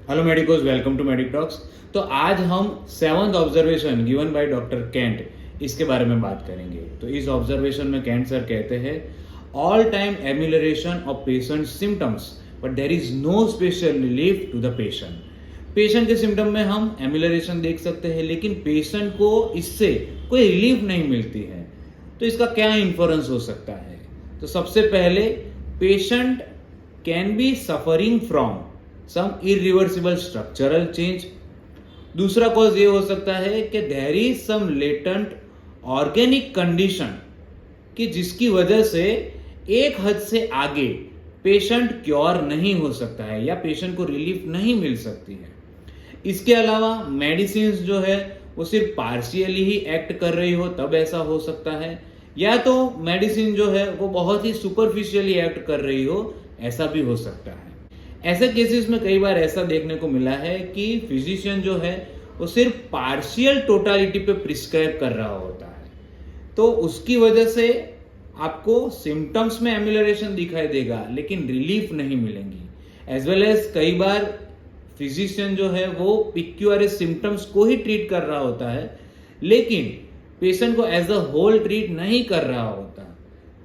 Hello medicos, welcome to medic talks. तो आज हम 7th observation given by doctor Kant इसके बारे में बात करेंगे। तो इस ऑब्जर्वेशन में कैंट सर कहते हैं all time amelioration of patient symptoms but there is no special relief to the patient. Patient के सिम्टम में हम एम्यूलरेशन देख सकते हैं, लेकिन पेशेंट को इससे कोई रिलीफ नहीं मिलती है। तो इसका क्या इन्फरेंस हो सकता है? तो सबसे पहले patient can be suffering from some irreversible structural change. दूसरा कॉज ये हो सकता है कि there is some latent organic condition कि जिसकी वजह से एक हद से आगे पेशेंट क्योर नहीं हो सकता है या पेशेंट को रिलीफ नहीं मिल सकती है। इसके अलावा मेडिसिन जो है वो सिर्फ पार्शियली ही एक्ट कर रही हो तब ऐसा हो सकता है, या तो मेडिसिन जो है वो बहुत ही सुपरफिशियली एक्ट कर रही हो, ऐसा भी हो सकता है। ऐसे केसेस में कई बार ऐसा देखने को मिला है कि फिजिशियन जो है वो सिर्फ पार्शियल टोटालिटी पे प्रिस्क्राइब कर रहा होता है, तो उसकी वजह से आपको सिम्टम्स में एम्यूलरेशन दिखाई देगा लेकिन रिलीफ नहीं मिलेंगी। एज वेल एज कई बार फिजिशियन जो है वो पिक्यूआरएस सिम्टम्स को ही ट्रीट कर रहा होता है, लेकिन पेशेंट को एज अ होल ट्रीट नहीं कर रहा होता,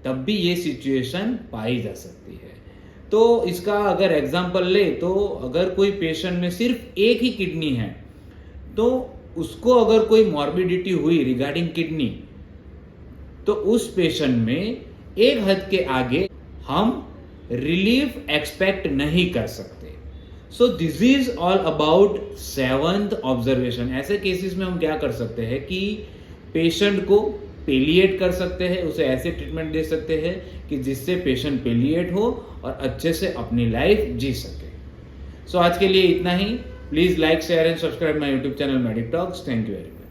तब भी ये सिचुएशन पाई जा सकती है। तो इसका अगर एग्जांपल ले तो अगर कोई पेशेंट में सिर्फ एक ही किडनी है, तो उसको अगर कोई मॉर्बिडिटी हुई रिगार्डिंग किडनी, तो उस पेशेंट में एक हद के आगे हम रिलीफ एक्सपेक्ट नहीं कर सकते। So this is all about 7th observation. ऐसे केसेस में हम क्या कर सकते हैं कि पेशेंट को पेलिएट कर सकते हैं, उसे ऐसे ट्रीटमेंट दे सकते हैं कि जिससे पेशेंट पेलिएट हो और अच्छे से अपनी लाइफ जी सके। सो आज के लिए इतना ही। Please like, share and subscribe my YouTube channel medic talks. Thank you very much.